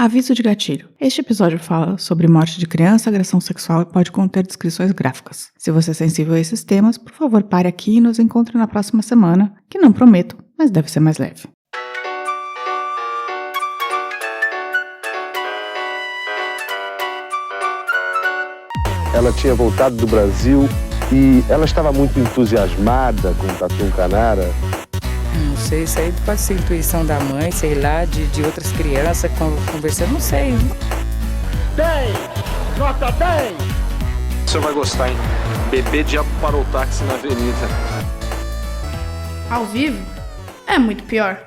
Aviso de gatilho. Este episódio fala sobre morte de criança, agressão sexual e pode conter descrições gráficas. Se você é sensível a esses temas, por favor pare aqui e nos encontre na próxima semana, que não prometo, mas deve ser mais leve. Ela tinha voltado do Brasil e ela estava muito entusiasmada com o Tatu Canara. Não sei, isso aí pode ser intuição da mãe, sei lá, de outras crianças conversando, não sei. 10! Nota 10! Você vai gostar, hein? Bebê diabo parou o táxi na avenida. Ao vivo? É muito pior.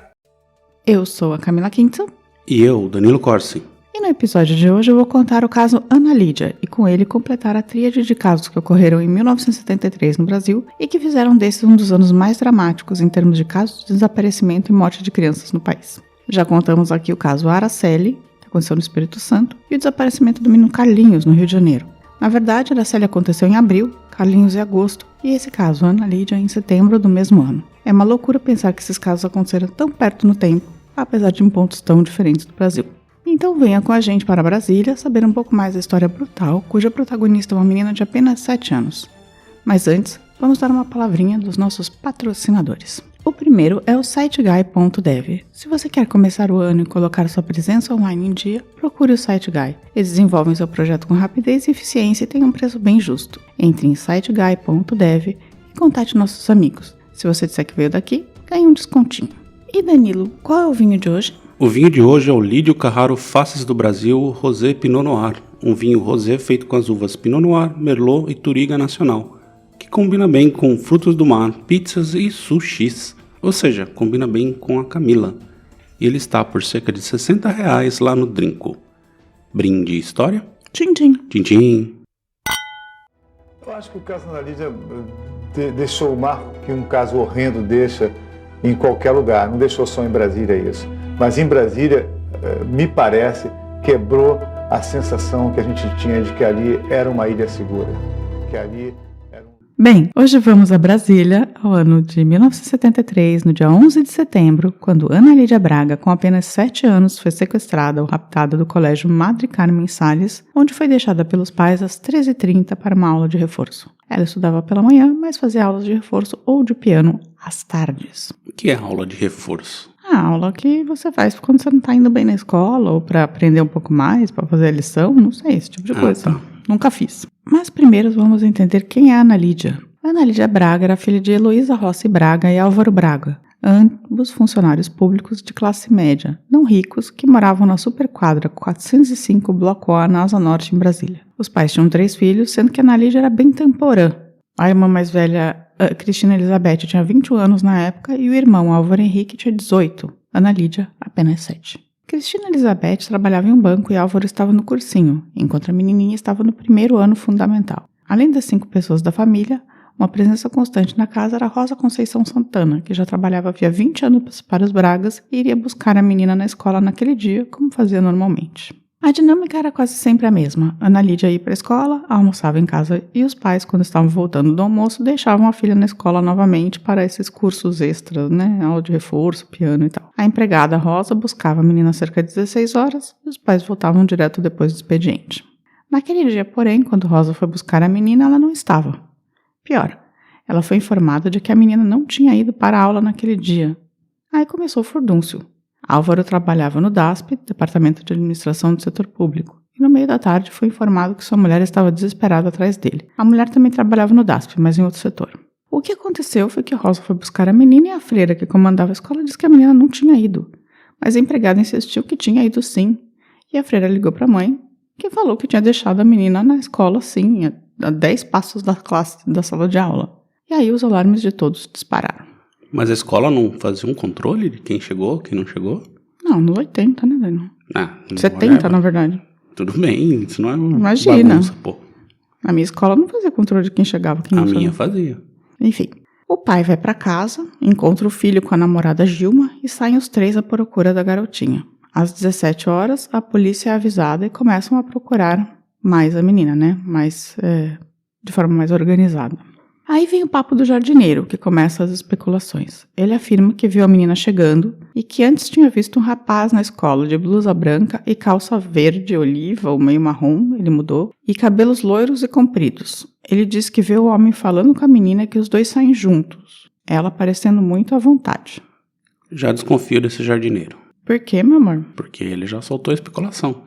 Eu sou a Camila Quinto. E eu, Danilo Corsi. E no episódio de hoje eu vou contar o caso Ana Lídia e com ele completar a tríade de casos que ocorreram em 1973 no Brasil e que fizeram desses um dos anos mais dramáticos em termos de casos de desaparecimento e morte de crianças no país. Já contamos aqui o caso Araceli, que aconteceu no Espírito Santo, e o desaparecimento do menino Carlinhos, no Rio de Janeiro. Na verdade, Araceli aconteceu em abril, Carlinhos em agosto e esse caso, Ana Lídia, em setembro do mesmo ano. É uma loucura pensar que esses casos aconteceram tão perto no tempo, apesar de em pontos tão diferentes do Brasil. Então venha com a gente para Brasília saber um pouco mais da história brutal, cuja protagonista é uma menina de apenas 7 anos. Mas antes, vamos dar uma palavrinha dos nossos patrocinadores. O primeiro é o SiteGuy.dev. Se você quer começar o ano e colocar sua presença online em dia, procure o SiteGuy. Eles desenvolvem seu projeto com rapidez e eficiência e têm um preço bem justo. Entre em SiteGuy.dev e contate nossos amigos. Se você disser que veio daqui, ganhe um descontinho. E Danilo, qual é o vinho de hoje? O vinho de hoje é o Lídio Carraro Faces do Brasil Rosé Pinot Noir, um vinho rosé feito com as uvas Pinot Noir, Merlot e Touriga Nacional, que combina bem com frutos do mar, pizzas e sushis, ou seja, combina bem com a Camila. E ele está por cerca de R$60 lá no Drinco. Brinde história? Tchim, tchim. Tchim, tchim. Eu acho que o caso da Ana Lídia deixou o marco que um caso horrendo deixa em qualquer lugar, não deixou só em Brasília isso. Mas em Brasília, me parece, quebrou a sensação que a gente tinha de que ali era uma ilha segura. Que ali era Bem, hoje vamos a Brasília, ao ano de 1973, no dia 11 de setembro, quando Ana Lídia Braga, com apenas 7 anos, foi sequestrada ou raptada do colégio Madre Carmen Salles, onde foi deixada pelos pais às 13h30 para uma aula de reforço. Ela estudava pela manhã, mas fazia aulas de reforço ou de piano às tardes. O que é aula de reforço? A aula que você faz quando você não está indo bem na escola, ou para aprender um pouco mais, para fazer a lição, não sei, esse tipo de coisa. Tá. Nunca fiz. Mas primeiro vamos entender quem é a Ana Lídia. A Ana Lídia Braga era filha de Heloísa Rossi Braga e Álvaro Braga, ambos funcionários públicos de classe média, não ricos, que moravam na Superquadra 405 Bloco A, na Asa Norte, em Brasília. Os pais tinham 3 filhos, sendo que a Ana Lídia era bem temporã. A irmã mais velha, Cristina Elizabeth, tinha 21 anos na época e o irmão Álvaro Henrique tinha 18. Ana Lídia, apenas 7. Cristina Elizabeth trabalhava em um banco e Álvaro estava no cursinho, enquanto a menininha estava no primeiro ano fundamental. Além das 5 pessoas da família, uma presença constante na casa era Rosa Conceição Santana, que já trabalhava havia 20 anos para os Bragas e iria buscar a menina na escola naquele dia, como fazia normalmente. A dinâmica era quase sempre a mesma. Ana Lídia ia para a escola, almoçava em casa e os pais, quando estavam voltando do almoço, deixavam a filha na escola novamente para esses cursos extras, aula de reforço, piano e tal. A empregada Rosa buscava a menina cerca de 16 horas e os pais voltavam direto depois do expediente. Naquele dia, porém, quando Rosa foi buscar a menina, ela não estava. Pior, ela foi informada de que a menina não tinha ido para a aula naquele dia. Aí começou o furdúncio. Álvaro trabalhava no DASP, Departamento de Administração do Setor Público, e no meio da tarde foi informado que sua mulher estava desesperada atrás dele. A mulher também trabalhava no DASP, mas em outro setor. O que aconteceu foi que Rosa foi buscar a menina e a freira que comandava a escola disse que a menina não tinha ido, mas a empregada insistiu que tinha ido sim, e a freira ligou para a mãe, que falou que tinha deixado a menina na escola sim, a 10 passos da sala de aula. E aí os alarmes de todos dispararam. Mas a escola não fazia um controle de quem chegou, quem não chegou? Não, nos 80, né, Daniel? 70, whatever. Na verdade. Tudo bem, isso não é uma Imagina. bagunça, pô. A minha escola não fazia controle de quem chegava, quem não chegava. A minha fazia. Enfim, o pai vai pra casa, encontra o filho com a namorada Gilma e saem os 3 à procura da garotinha. Às 17 horas, a polícia é avisada e começam a procurar mais a menina, mas de forma mais organizada. Aí vem o papo do jardineiro, que começa as especulações. Ele afirma que viu a menina chegando e que antes tinha visto um rapaz na escola de blusa branca e calça verde, oliva ou meio marrom, ele mudou, e cabelos loiros e compridos. Ele diz que vê o homem falando com a menina e que os dois saem juntos, ela parecendo muito à vontade. Já desconfio desse jardineiro. Por quê, meu amor? Porque ele já soltou a especulação.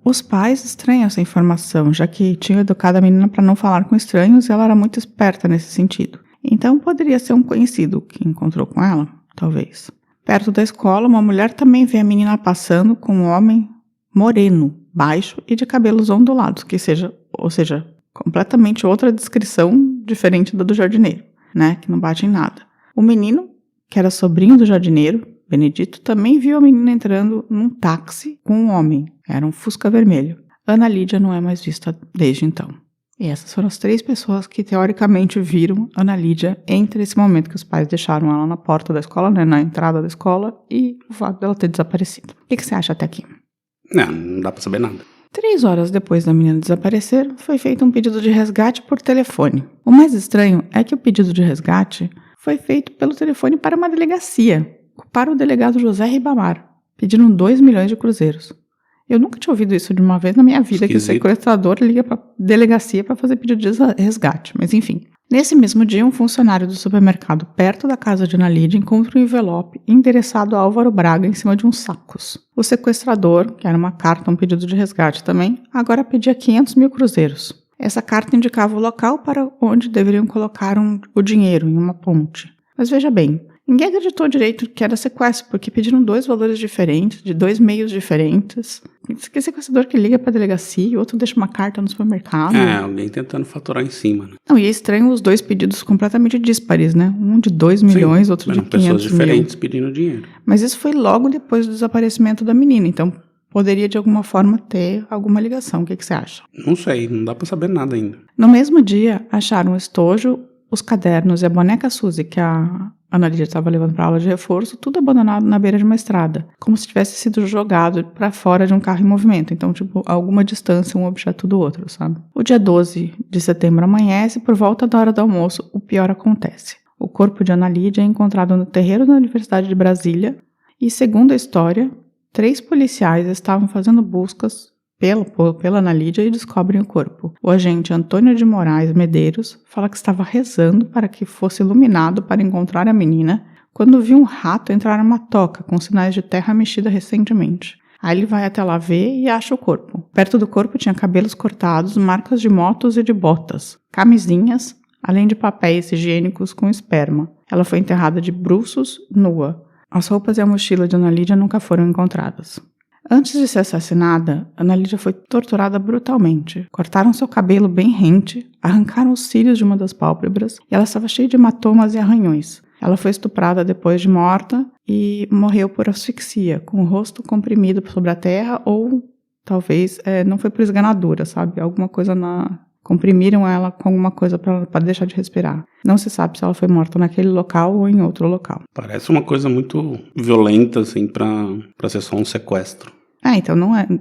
Os pais estranham essa informação, já que tinham educado a menina para não falar com estranhos e ela era muito esperta nesse sentido. Então poderia ser um conhecido que encontrou com ela, talvez. Perto da escola, uma mulher também vê a menina passando com um homem moreno, baixo e de cabelos ondulados, ou seja, completamente outra descrição diferente da do jardineiro, né? Que não bate em nada. O menino, que era sobrinho do jardineiro, Benedito, também viu a menina entrando num táxi com um homem. Era um Fusca vermelho. Ana Lídia não é mais vista desde então. E essas foram as 3 pessoas que teoricamente viram Ana Lídia entre esse momento que os pais deixaram ela na porta da escola, né, na entrada da escola, e o fato dela ter desaparecido. O que você acha até aqui? Não dá pra saber nada. 3 horas depois da menina desaparecer, foi feito um pedido de resgate por telefone. O mais estranho é que o pedido de resgate foi feito pelo telefone para uma delegacia, para o delegado José Ribamar, pedindo 2 milhões de cruzeiros. Eu nunca tinha ouvido isso de uma vez na minha vida, que o sequestrador liga para a delegacia para fazer pedido de resgate, mas enfim. Nesse mesmo dia, um funcionário do supermercado perto da casa de Ana Lídia encontra um envelope endereçado a Álvaro Braga em cima de uns sacos. O sequestrador, que era uma carta, um pedido de resgate também, agora pedia 500 mil cruzeiros. Essa carta indicava o local para onde deveriam colocar o dinheiro, em uma ponte. Mas veja bem, ninguém acreditou direito que era sequestro, porque pediram 2 valores diferentes, de 2 meios diferentes. Que sequestrador que liga pra delegacia e outro deixa uma carta no supermercado. Alguém tentando faturar em cima, né? Não, e é estranho os 2 pedidos completamente díspares, né? Um de 2 milhões, Sim, outro de 500 pessoas diferentes mil. pedindo dinheiro. Mas isso foi logo depois do desaparecimento da menina, então poderia de alguma forma ter alguma ligação. O que você acha? Não sei, não dá pra saber nada ainda. No mesmo dia, acharam o estojo, os cadernos e a boneca Suzy, que a Ana Lídia estava levando para aula de reforço, tudo abandonado na beira de uma estrada, como se tivesse sido jogado para fora de um carro em movimento, então, a alguma distância um objeto do outro, sabe? O dia 12 de setembro amanhece e por volta da hora do almoço, o pior acontece. O corpo de Ana Lídia é encontrado no terreiro da Universidade de Brasília e, segundo a história, 3 policiais estavam fazendo buscas pela Ana Lídia e descobrem o corpo. O agente Antônio de Moraes Medeiros fala que estava rezando para que fosse iluminado para encontrar a menina quando viu um rato entrar numa toca com sinais de terra mexida recentemente. Aí ele vai até lá ver e acha o corpo. Perto do corpo tinha cabelos cortados, marcas de motos e de botas, camisinhas, além de papéis higiênicos com esperma. Ela foi enterrada de bruços, nua. As roupas e a mochila de Ana Lídia nunca foram encontradas. Antes de ser assassinada, Ana Lídia foi torturada brutalmente. Cortaram seu cabelo bem rente, arrancaram os cílios de uma das pálpebras e ela estava cheia de hematomas e arranhões. Ela foi estuprada depois de morta e morreu por asfixia, com o rosto comprimido sobre a terra ou talvez não foi por esganadura, sabe? Alguma coisa comprimiram ela com alguma coisa para deixar de respirar. Não se sabe se ela foi morta naquele local ou em outro local. Parece uma coisa muito violenta, assim, pra ser só um sequestro. Então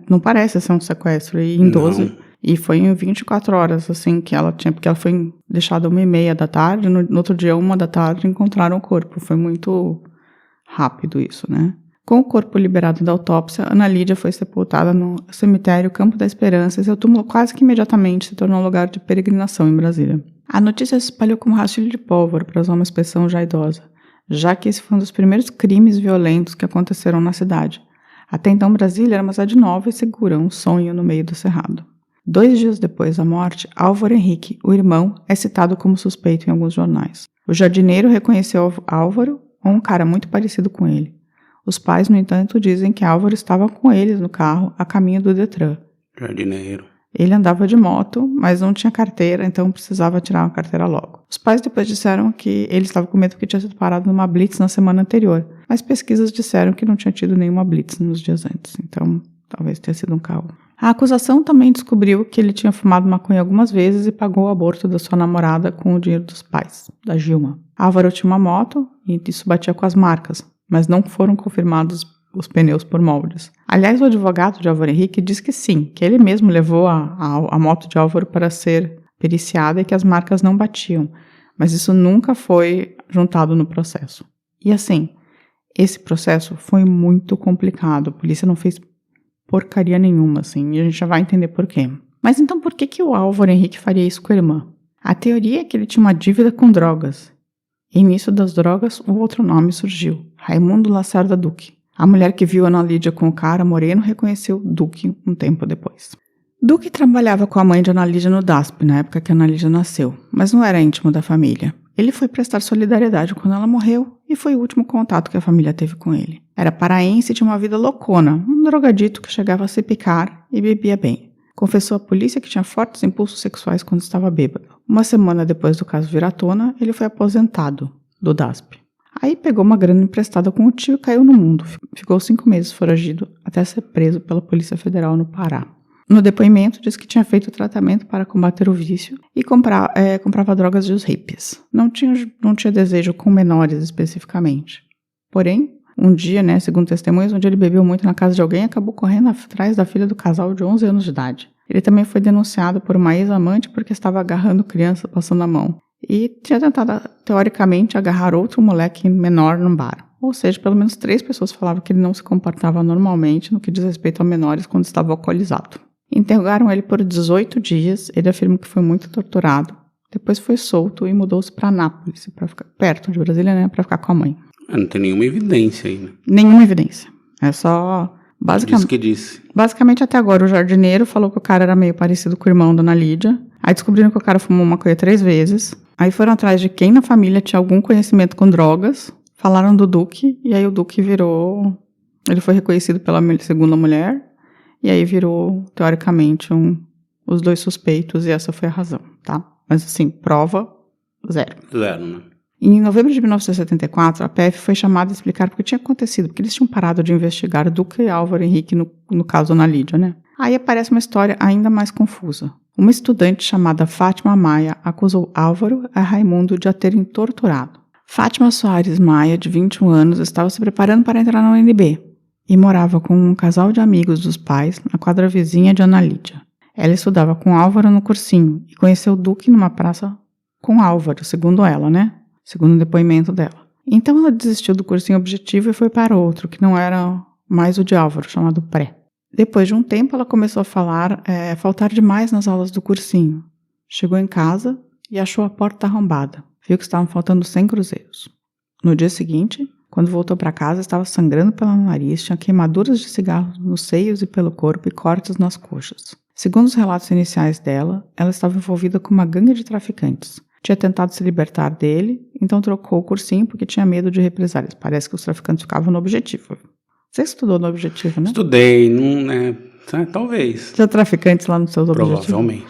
não parece ser um sequestro. E em 12, não. E foi em 24 horas, assim, que ela tinha, porque ela foi deixada 1h30 da tarde, no outro dia, 1 da tarde, encontraram o corpo. Foi muito rápido isso, né? Com o corpo liberado da autópsia, Ana Lídia foi sepultada no cemitério Campo da Esperança e seu túmulo quase que imediatamente se tornou um lugar de peregrinação em Brasília. A notícia se espalhou como rastilho de pólvora para usar uma expressão já idosa, já que esse foi um dos primeiros crimes violentos que aconteceram na cidade. Até então, Brasília era uma cidade nova e segura, um sonho no meio do cerrado. 2 dias depois da morte, Álvaro Henrique, o irmão, é citado como suspeito em alguns jornais. O jardineiro reconheceu Álvaro ou um cara muito parecido com ele. Os pais, no entanto, dizem que Álvaro estava com eles no carro, a caminho do Detran. Jardineiro. Ele andava de moto, mas não tinha carteira, então precisava tirar uma carteira logo. Os pais depois disseram que ele estava com medo porque tinha sido parado numa blitz na semana anterior, mas pesquisas disseram que não tinha tido nenhuma blitz nos dias antes, então talvez tenha sido um caô. A acusação também descobriu que ele tinha fumado maconha algumas vezes e pagou o aborto da sua namorada com o dinheiro dos pais, da Gilma. Álvaro tinha uma moto e isso batia com as marcas, mas não foram confirmados os pneus por moldes. Aliás, o advogado de Álvaro Henrique diz que sim, que ele mesmo levou a moto de Álvaro para ser periciada e que as marcas não batiam, mas isso nunca foi juntado no processo. E assim, esse processo foi muito complicado, a polícia não fez porcaria nenhuma, assim, e a gente já vai entender por quê. Mas então por que o Álvaro Henrique faria isso com a irmã? A teoria é que ele tinha uma dívida com drogas. E nisso das drogas, o outro nome surgiu, Raimundo Lacerda Duque. A mulher que viu a Ana Lídia com o cara moreno reconheceu Duque um tempo depois. Duque trabalhava com a mãe de Ana Lídia no DASP, na época que a Ana Lídia nasceu, mas não era íntimo da família. Ele foi prestar solidariedade quando ela morreu e foi o último contato que a família teve com ele. Era paraense e tinha uma vida loucona, um drogadito que chegava a se picar e bebia bem. Confessou à polícia que tinha fortes impulsos sexuais quando estava bêbado. Uma semana depois do caso vir à tona, ele foi aposentado do DASP. Aí pegou uma grana emprestada com o tio e caiu no mundo. Ficou 5 meses foragido até ser preso pela Polícia Federal no Pará. No depoimento, disse que tinha feito tratamento para combater o vício e comprava drogas dos hippies. Não tinha desejo com menores especificamente. Porém, um dia, segundo testemunhas, onde ele bebeu muito na casa de alguém, acabou correndo atrás da filha do casal de 11 anos de idade. Ele também foi denunciado por uma ex-amante porque estava agarrando criança passando a mão. E tinha tentado, teoricamente, agarrar outro moleque menor num bar. Ou seja, pelo menos 3 pessoas falavam que ele não se comportava normalmente no que diz respeito a menores quando estava alcoolizado. Interrogaram ele por 18 dias, ele afirma que foi muito torturado. Depois foi solto e mudou-se para Anápolis, para ficar perto de Brasília, para ficar com a mãe. Não tem nenhuma evidência aí, né? Nenhuma evidência. É só... Disse. Basicamente, até agora, o jardineiro falou que o cara era meio parecido com o irmão da Ana Lídia. Aí descobriram que o cara fumou maconha 3 vezes. Aí foram atrás de quem na família tinha algum conhecimento com drogas. Falaram do Duque, e aí o Duque virou... Ele foi reconhecido pela segunda mulher, e aí virou, teoricamente, os 2 suspeitos, e essa foi a razão, tá? Mas assim, prova, 0. 0, né? Em novembro de 1974, a PF foi chamada a explicar o que tinha acontecido, porque eles tinham parado de investigar Duque e Álvaro Henrique no caso Ana Lídia, né? Aí aparece uma história ainda mais confusa. Uma estudante chamada Fátima Maia acusou Álvaro e Raimundo de a terem torturado. Fátima Soares Maia, de 21 anos, estava se preparando para entrar na UNB e morava com um casal de amigos dos pais na quadra vizinha de Ana Lídia. Ela estudava com Álvaro no cursinho e conheceu Duque numa praça com Álvaro, segundo ela, né? Segundo o depoimento dela. Então ela desistiu do cursinho objetivo e foi para outro, que não era mais o de Álvaro, chamado pré. Depois de um tempo ela começou a faltar demais nas aulas do cursinho. Chegou em casa e achou a porta arrombada. Viu que estavam faltando 100 cruzeiros. No dia seguinte, quando voltou para casa, estava sangrando pelo nariz, tinha queimaduras de cigarro nos seios e pelo corpo e cortes nas coxas. Segundo os relatos iniciais dela, ela estava envolvida com uma gangue de traficantes. Tinha tentado se libertar dele, então trocou o cursinho porque tinha medo de represálias. Parece que os traficantes ficavam no objetivo. Você estudou no objetivo, né? Estudei, talvez. Tinha traficantes lá nos seus objetivos? Provavelmente.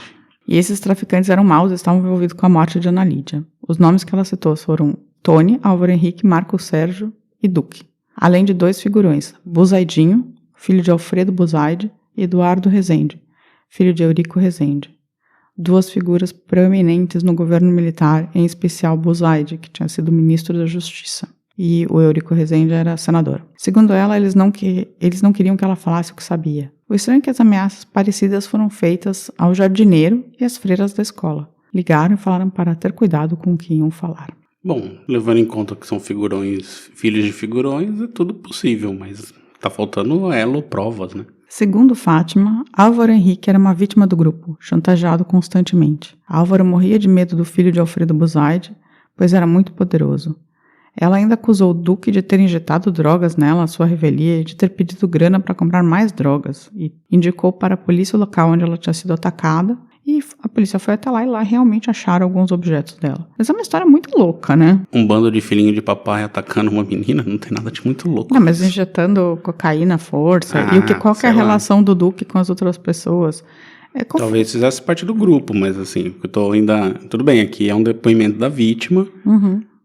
E esses traficantes eram maus e estavam envolvidos com a morte de Ana Lídia. Os nomes que ela citou foram Tony, Álvaro Henrique, Marco Sérgio e Duque. Além de 2 figurões, Buzaidinho, filho de Alfredo Buzaide, e Eduardo Rezende, filho de Eurico Rezende. 2 figuras proeminentes no governo militar, em especial Buzaide, que tinha sido ministro da Justiça, e o Eurico Rezende era senador. Segundo ela, eles não queriam que ela falasse o que sabia. O estranho é que as ameaças parecidas foram feitas ao jardineiro e às freiras da escola. Ligaram e falaram para ter cuidado com o que iam falar. Bom, levando em conta que são figurões, filhos de figurões, é tudo possível, mas tá faltando provas, né? Segundo Fátima, Álvaro Henrique era uma vítima do grupo, chantageado constantemente. Álvaro morria de medo do filho de Alfredo Buzaide, pois era muito poderoso. Ela ainda acusou o Duque de ter injetado drogas nela à sua revelia e de ter pedido grana para comprar mais drogas, e indicou para a polícia o local onde ela tinha sido atacada, e a polícia foi até lá e lá realmente acharam alguns objetos dela. Mas é uma história muito louca, né? Um bando de filhinho de papai atacando uma menina não tem nada de muito louco. Não, mas injetando cocaína à força. E qual que é a relação do Duque com as outras pessoas? Talvez fizesse parte do grupo, mas assim, eu tô ainda... Tudo bem, aqui é um depoimento da vítima,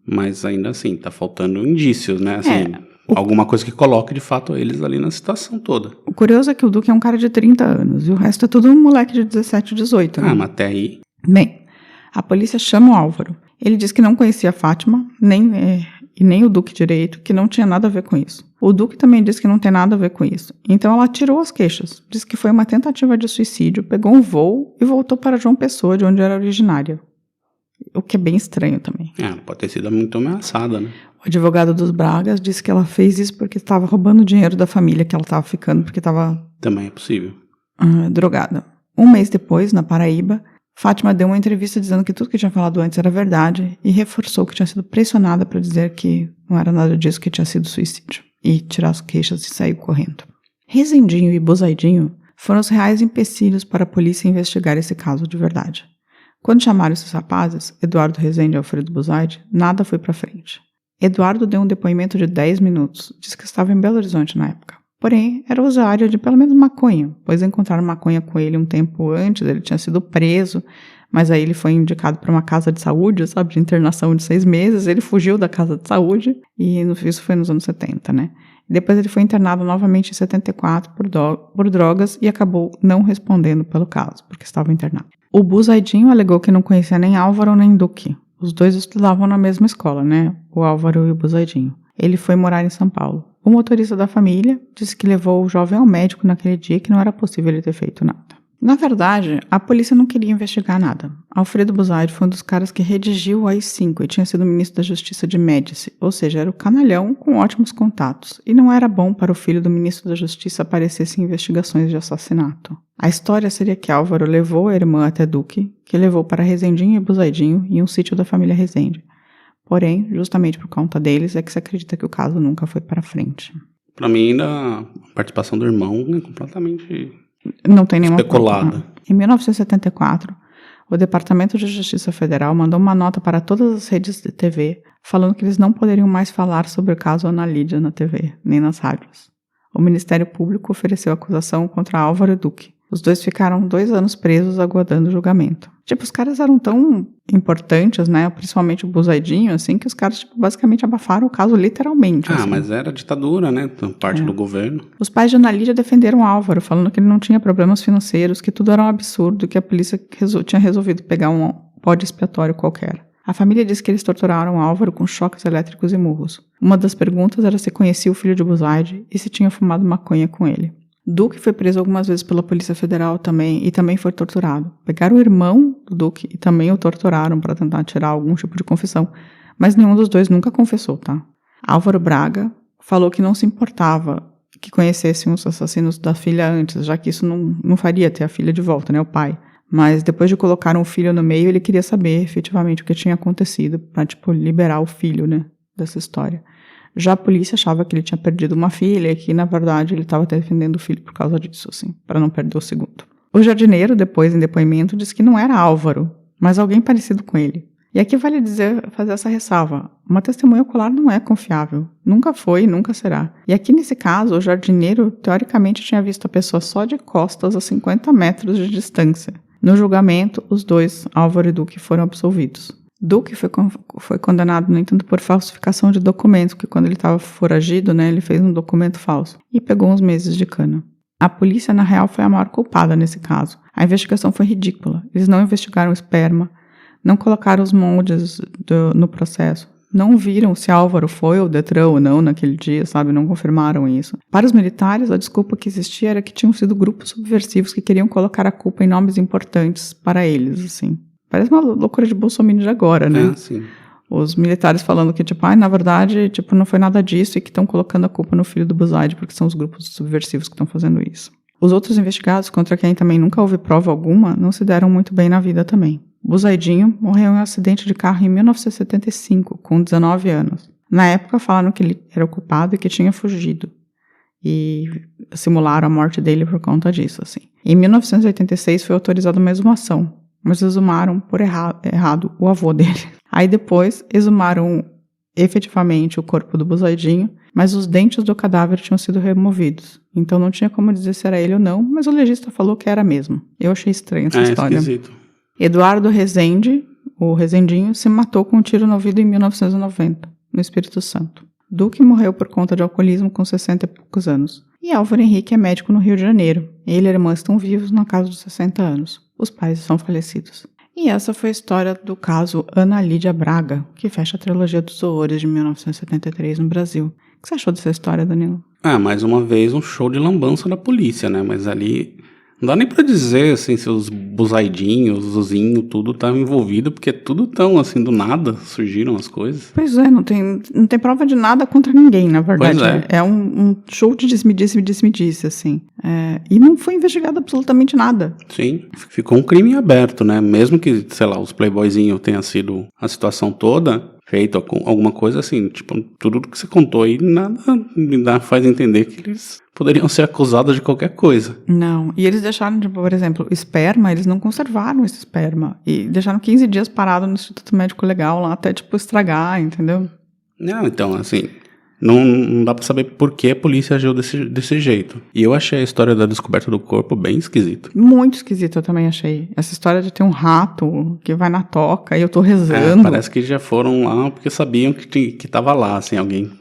mas ainda assim, tá faltando indícios, né? Assim, alguma coisa que coloque de fato eles ali na situação toda. O curioso é que o Duque é um cara de 30 anos e o resto é tudo um moleque de 17, 18. Né? Mas até aí... Bem, a polícia chama o Álvaro. Ele diz que não conhecia a Fátima, nem o Duque direito, que não tinha nada a ver com isso. O Duque também disse que não tem nada a ver com isso. Então ela tirou as queixas, disse que foi uma tentativa de suicídio, pegou um voo e voltou para João Pessoa, de onde era originária. O que é bem estranho também. Pode ter sido muito ameaçada, né? O advogado dos Bragas disse que ela fez isso porque estava roubando dinheiro da família que ela estava ficando, porque estava... Também é possível. Drogada. Um mês depois, na Paraíba, Fátima deu uma entrevista dizendo que tudo que tinha falado antes era verdade e reforçou que tinha sido pressionada para dizer que não era nada disso, que tinha sido suicídio. E tirar as queixas e sair correndo. Rezendinho e Buzaidinho foram os reais empecilhos para a polícia investigar esse caso de verdade. Quando chamaram esses rapazes, Eduardo Rezende e Alfredo Buzaide, nada foi para frente. Eduardo deu um depoimento de 10 minutos, disse que estava em Belo Horizonte na época. Porém, era usuário de pelo menos maconha, pois encontraram maconha com ele um tempo antes, ele tinha sido preso, mas aí ele foi indicado para uma casa de saúde, sabe, de internação de 6 meses, ele fugiu da casa de saúde, e isso foi nos anos 70, né? Depois ele foi internado novamente em 74 por drogas e acabou não respondendo pelo caso, porque estava internado. O Buzaidinho alegou que não conhecia nem Álvaro nem Duque. Os dois estudavam na mesma escola, né? O Álvaro e o Buzaidinho. Ele foi morar em São Paulo. O motorista da família disse que levou o jovem ao médico naquele dia e que não era possível ele ter feito nada. Na verdade, a polícia não queria investigar nada. Alfredo Buzaide foi um dos caras que redigiu o AI-5 e tinha sido ministro da Justiça de Médici, ou seja, era o canalhão com ótimos contatos, e não era bom para o filho do ministro da Justiça aparecesse em investigações de assassinato. A história seria que Álvaro levou a irmã até Duque, que levou para Rezendinho e Buzaidinho em um sítio da família Rezende. Porém, justamente por conta deles, é que se acredita que o caso nunca foi para frente. Para mim, ainda a participação do irmão é completamente... Não tem nenhuma especulada. Prova. Em 1974, o Departamento de Justiça Federal mandou uma nota para todas as redes de TV, falando que eles não poderiam mais falar sobre o caso Ana Lídia na TV, nem nas rádios. O Ministério Público ofereceu acusação contra Álvaro e Duque. Os dois ficaram 2 anos presos aguardando o julgamento. Tipo, os caras eram tão importantes, né? Principalmente o Buzaidinho, assim, que os caras, tipo, basicamente abafaram o caso literalmente. Ah, assim. mas era ditadura, né? Parte do governo. Os pais de Ana Lídia defenderam Álvaro, falando que ele não tinha problemas financeiros, que tudo era um absurdo, que a polícia tinha resolvido pegar um bode expiatório qualquer. A família disse que eles torturaram Álvaro com choques elétricos e murros. Uma das perguntas era se conhecia o filho de Buzaide e se tinha fumado maconha com ele. Duque foi preso algumas vezes pela Polícia Federal também e também foi torturado. Pegaram o irmão do Duque e também o torturaram para tentar tirar algum tipo de confissão, mas nenhum dos dois nunca confessou, tá? Álvaro Braga falou que não se importava que conhecessem os assassinos da filha antes, já que isso não faria ter a filha de volta, né, o pai. Mas depois de colocar um filho no meio, ele queria saber efetivamente o que tinha acontecido para, tipo, liberar o filho, né, dessa história. Já a polícia achava que ele tinha perdido uma filha e que, na verdade, ele estava defendendo o filho por causa disso, assim, para não perder o segundo. O jardineiro, depois, em depoimento, disse que não era Álvaro, mas alguém parecido com ele. E aqui vale fazer essa ressalva. Uma testemunha ocular não é confiável. Nunca foi e nunca será. E aqui, nesse caso, o jardineiro, teoricamente, tinha visto a pessoa só de costas a 50 metros de distância. No julgamento, os dois, Álvaro e Duque, foram absolvidos. Duque foi condenado, no entanto, por falsificação de documentos, porque quando ele estava foragido, né, ele fez um documento falso e pegou uns meses de cana. A polícia, na real, foi a maior culpada nesse caso. A investigação foi ridícula. Eles não investigaram o esperma, não colocaram os moldes no processo, não viram se Álvaro foi ao Detran ou não naquele dia, sabe? Não confirmaram isso. Para os militares, a desculpa que existia era que tinham sido grupos subversivos que queriam colocar a culpa em nomes importantes para eles, assim. Parece uma loucura de Bolsonaro de agora, né? Sim. Os militares falando que, tipo, na verdade, tipo, não foi nada disso e que estão colocando a culpa no filho do Buzaide porque são os grupos subversivos que estão fazendo isso. Os outros investigados, contra quem também nunca houve prova alguma, não se deram muito bem na vida também. Buzaidinho morreu em um acidente de carro em 1975, com 19 anos. Na época, falaram que ele era o culpado e que tinha fugido. E simularam a morte dele por conta disso, assim. Em 1986, foi autorizada uma exumação, mas exumaram por errado o avô dele. Aí depois, exumaram efetivamente o corpo do Buzaidinho, mas os dentes do cadáver tinham sido removidos. Então não tinha como dizer se era ele ou não, mas o legista falou que era mesmo. Eu achei estranha essa história. Esquisito. Eduardo Rezende, o Rezendinho, se matou com um tiro no ouvido em 1990, no Espírito Santo. Duque morreu por conta de alcoolismo com 60 e poucos anos. E Álvaro Henrique é médico no Rio de Janeiro. Ele e a irmã estão vivos na casa dos 60 anos. Os pais são falecidos. E essa foi a história do caso Ana Lídia Braga, que fecha a trilogia dos horrores de 1973 no Brasil. que você achou dessa história, Danilo? Mais uma vez um show de lambança da polícia, né? Mas ali não dá nem pra dizer, assim, se os buzaidinhos, os Zuzinho, tudo estavam envolvido, porque tudo tão, assim, do nada surgiram as coisas. Pois é, não tem prova de nada contra ninguém, na verdade. Pois é. É um show de disse-me-disse, assim. E não foi investigado absolutamente nada. Sim, ficou um crime aberto, né? Mesmo que, sei lá, os playboyzinhos tenha sido a situação toda, feito alguma coisa assim, tipo, tudo que você contou aí, nada me faz entender que eles poderiam ser acusados de qualquer coisa. Não, e eles deixaram, tipo, por exemplo, esperma, eles não conservaram esse esperma, e deixaram 15 dias parado no Instituto Médico Legal lá, até, tipo, estragar, entendeu? Não, então, assim, não dá pra saber por que a polícia agiu desse jeito. E eu achei a história da descoberta do corpo bem esquisita. Muito esquisito, eu também achei. Essa história de ter um rato que vai na toca e eu tô rezando. Parece que já foram lá porque sabiam que tava lá, assim, alguém.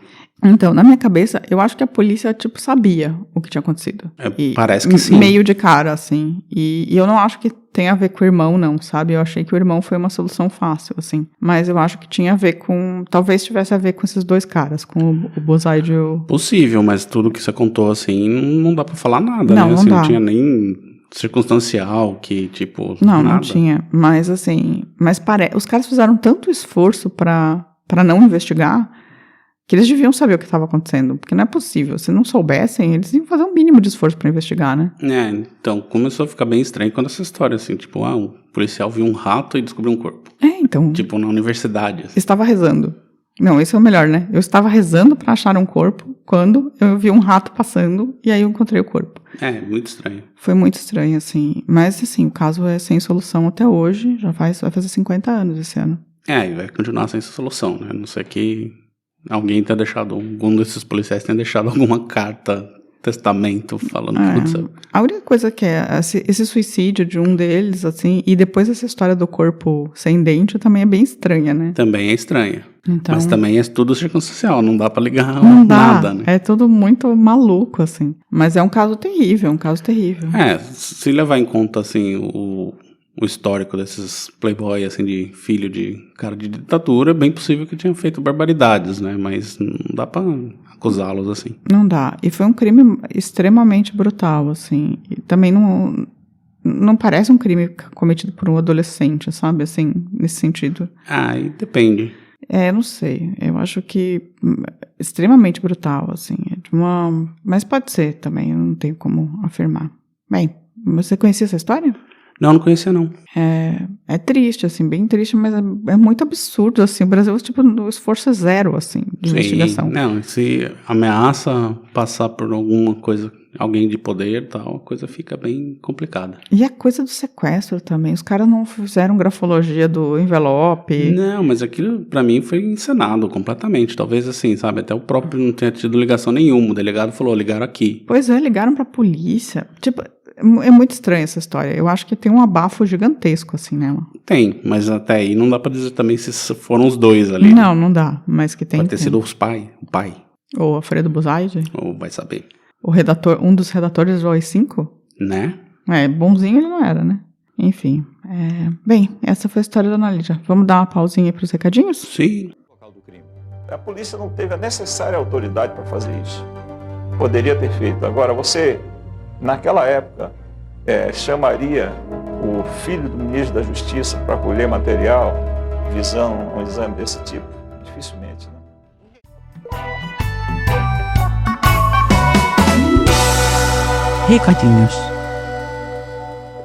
Então, na minha cabeça, eu acho que a polícia, tipo, sabia o que tinha acontecido. Parece que sim. Meio de cara, assim. E eu não acho que tem a ver com o irmão, não, sabe? Eu achei que o irmão foi uma solução fácil, assim. Mas eu acho que tinha a ver com... Talvez tivesse a ver com esses dois caras, com o Buzaide e o... Possível, mas tudo que você contou, assim, não dá pra falar nada, não, né? Não, assim, dá. Não tinha nem nada. Não tinha. Mas, assim... Os caras fizeram tanto esforço pra não investigar... que eles deviam saber o que estava acontecendo, porque não é possível. Se não soubessem, eles iam fazer um mínimo de esforço para investigar, né? Então, começou a ficar bem estranho quando essa história, assim, tipo, um policial viu um rato e descobriu um corpo. Então... Tipo, na universidade. Assim. Estava rezando. Não, esse é o melhor, né? Eu estava rezando para achar um corpo quando eu vi um rato passando e aí eu encontrei o corpo. Muito estranho. Foi muito estranho, assim. Mas, assim, o caso é sem solução até hoje. Vai fazer 50 anos esse ano. E vai continuar sem solução, né? A não ser que... alguém tenha deixado, algum desses policiais tenha deixado alguma carta, testamento, falando o que aconteceu. A única coisa que esse suicídio de um deles, assim, e depois essa história do corpo sem dente também é bem estranha, né? Também é estranha. Então, mas também é tudo circunstancial, não dá pra ligar não nada, dá, né? É tudo muito maluco, assim. Mas é um caso terrível, Se levar em conta, assim, o histórico desses playboy, assim, de filho de cara de ditadura, é bem possível que tenham feito barbaridades, né? Mas não dá pra acusá-los, assim. Não dá. E foi um crime extremamente brutal, assim. E também não parece um crime cometido por um adolescente, sabe? Assim, nesse sentido. Aí depende. Não sei. Eu acho que extremamente brutal, assim. Mas pode ser também, eu não tenho como afirmar. Bem, você conhecia essa história? Não conhecia, não. É triste, assim, bem triste, mas é muito absurdo, assim. O Brasil, tipo, o esforço é zero, assim, de investigação. Não, se ameaça passar por alguma coisa, alguém de poder e tal, a coisa fica bem complicada. E a coisa do sequestro também. Os caras não fizeram grafologia do envelope. Não, mas aquilo, pra mim, foi encenado completamente. Talvez, assim, sabe, até o próprio não tenha tido ligação nenhuma. O delegado falou, ligaram aqui. Pois é, ligaram pra polícia. Tipo... É muito estranha essa história. Eu acho que tem um abafo gigantesco, assim, nela. Tem, mas até aí não dá pra dizer também se foram os dois ali. Não dá, mas que tem. Pode ter sido o pai. Ou Alfredo Buzaide. Ou vai saber. O redator, um dos redatores do AI-5. Né? Bonzinho ele não era, né? Enfim. Bem, essa foi a história da Ana Lídia. Vamos dar uma pausinha pros recadinhos? Sim. A polícia não teve a necessária autoridade para fazer isso. Poderia ter feito. Agora, você... naquela época, chamaria o filho do ministro da Justiça para colher material visando um exame desse tipo? Dificilmente, né? Recadinhos.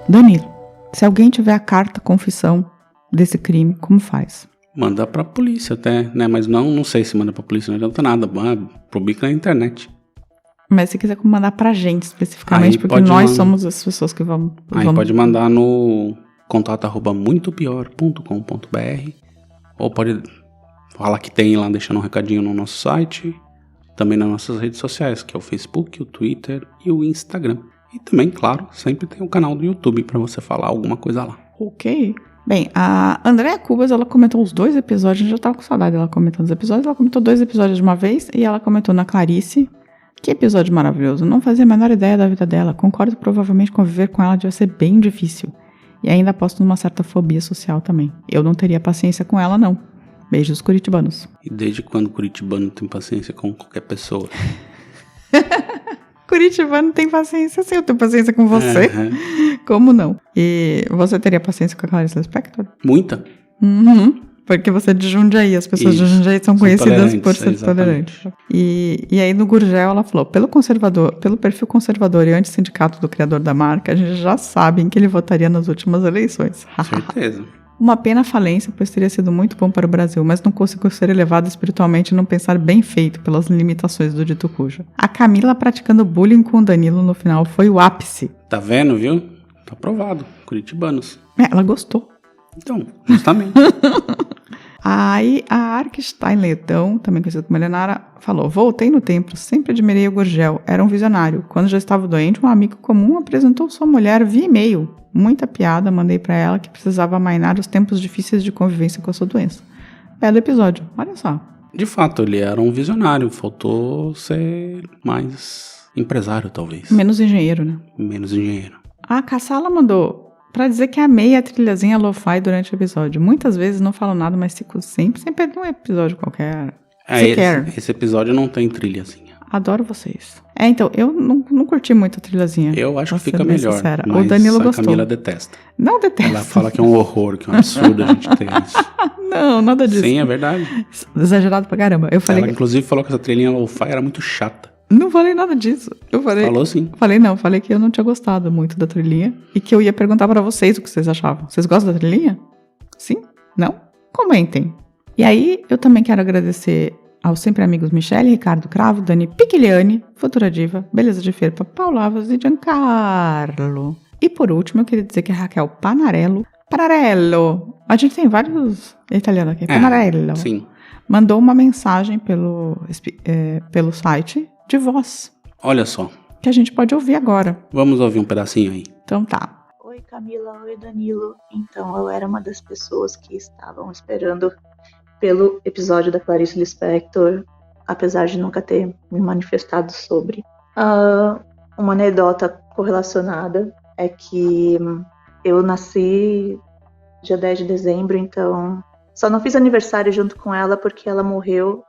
Danilo, se alguém tiver a carta confissão desse crime, como faz? Manda pra polícia até, né? Mas não sei se manda pra polícia, não adianta nada. Publica na internet. Mas se quiser mandar pra gente especificamente, aí porque nós somos as pessoas que vamos... Aí pode mandar no contato@muitopior.com.br ou pode falar que tem lá, deixando um recadinho no nosso site, também nas nossas redes sociais, que é o Facebook, o Twitter e o Instagram. E também, claro, sempre tem o canal do YouTube pra você falar alguma coisa lá. Ok. Bem, a Andréa Cubas, ela comentou os 2 episódios, a gente já tava com saudade dela comentando os episódios, ela comentou 2 episódios de uma vez e ela comentou na Clarice... Que episódio maravilhoso. Não fazia a menor ideia da vida dela. Concordo que provavelmente conviver com ela devia ser bem difícil. E ainda aposto numa certa fobia social também. Eu não teria paciência com ela, não. Beijos curitibanos. E desde quando curitibano tem paciência com qualquer pessoa? Curitibano tem paciência sim, eu tenho paciência com você. Como não? E você teria paciência com a Clarice Lispector? Muita. Uhum. Porque você é de Jundiaí, as pessoas de Jundiaí são conhecidas por ser tolerantes. E aí no Gurgel ela falou, pelo perfil conservador e antissindicato do criador da marca, a gente já sabe em que ele votaria nas últimas eleições. Certeza. Uma pena a falência, pois teria sido muito bom para o Brasil, mas não conseguiu ser elevado espiritualmente e não pensar bem feito pelas limitações do dito cujo. A Camila praticando bullying com o Danilo no final foi o ápice. Tá vendo, viu? Tá aprovado. Curitibanos. Ela gostou. Então, justamente. Aí a Arkstein Leitão, também conhecida como Helenara, falou, voltei no tempo, sempre admirei o Gurgel, era um visionário. Quando já estava doente, um amigo comum apresentou sua mulher via e-mail. Muita piada, mandei pra ela que precisava amainar os tempos difíceis de convivência com a sua doença. Belo episódio, olha só. De fato, ele era um visionário, faltou ser mais empresário, talvez. Menos engenheiro, né? Menos engenheiro. A Cassala mandou pra dizer que amei a trilhazinha lo-fi durante o episódio. Muitas vezes não falo nada, mas fico sempre um episódio qualquer. Esse episódio não tem trilhazinha. Adoro vocês. Então, eu não curti muito a trilhazinha. Eu acho que fica melhor, sincera. mas o Danilo gostou. A Camila detesta. Não detesta. Ela fala que é um horror, que é um absurdo a gente ter isso. Não, nada disso. Sim, é verdade. Exagerado pra caramba. Eu falei Ela, inclusive, falou que essa trilhinha lo-fi era muito chata. Não falei nada disso. Eu falei... Falou sim. Falei que eu não tinha gostado muito da trilhinha e que eu ia perguntar pra vocês o que vocês achavam. Vocês gostam da trilhinha? Sim? Não? Comentem. E aí, eu também quero agradecer aos sempre amigos Michele, Ricardo Cravo, Dani Piquiliani, Futura Diva, Beleza de Ferpa, Paulo Avas e Giancarlo. E por último, eu queria dizer que a Raquel Panarello, a gente tem vários italianos aqui, Panarello. Sim. Mandou uma mensagem pelo site de voz. Olha só. Que a gente pode ouvir agora. Vamos ouvir um pedacinho aí. Então tá. Oi Camila, oi Danilo. Então, eu era uma das pessoas que estavam esperando pelo episódio da Clarice Lispector, apesar de nunca ter me manifestado sobre. Uma anedota correlacionada é que eu nasci dia 10 de dezembro, então só não fiz aniversário junto com ela porque ela morreu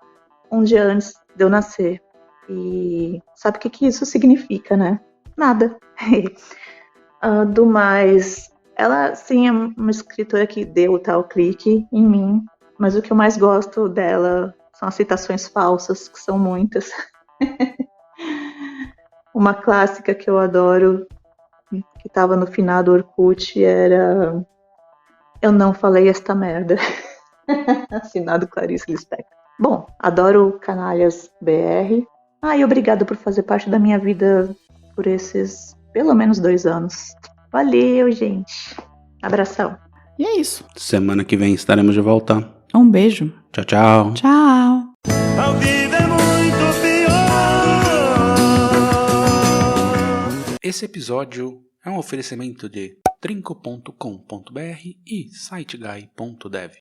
um dia antes de eu nascer. E sabe o que isso significa, né? Nada. Do mais, ela sim é uma escritora que deu o tal clique em mim, mas o que eu mais gosto dela são as citações falsas, que são muitas. Uma clássica que eu adoro, que estava no final do Orkut, era Eu não falei esta merda. Assinado Clarice Lispector. Bom, adoro Canalhas BR. E obrigado por fazer parte da minha vida por esses pelo menos 2 anos. Valeu, gente. Abração. E é isso. Semana que vem estaremos de volta. Um beijo. Tchau, tchau. Tchau. A vida é muito pior. Esse episódio é um oferecimento de trinco.com.br e siteguy.dev.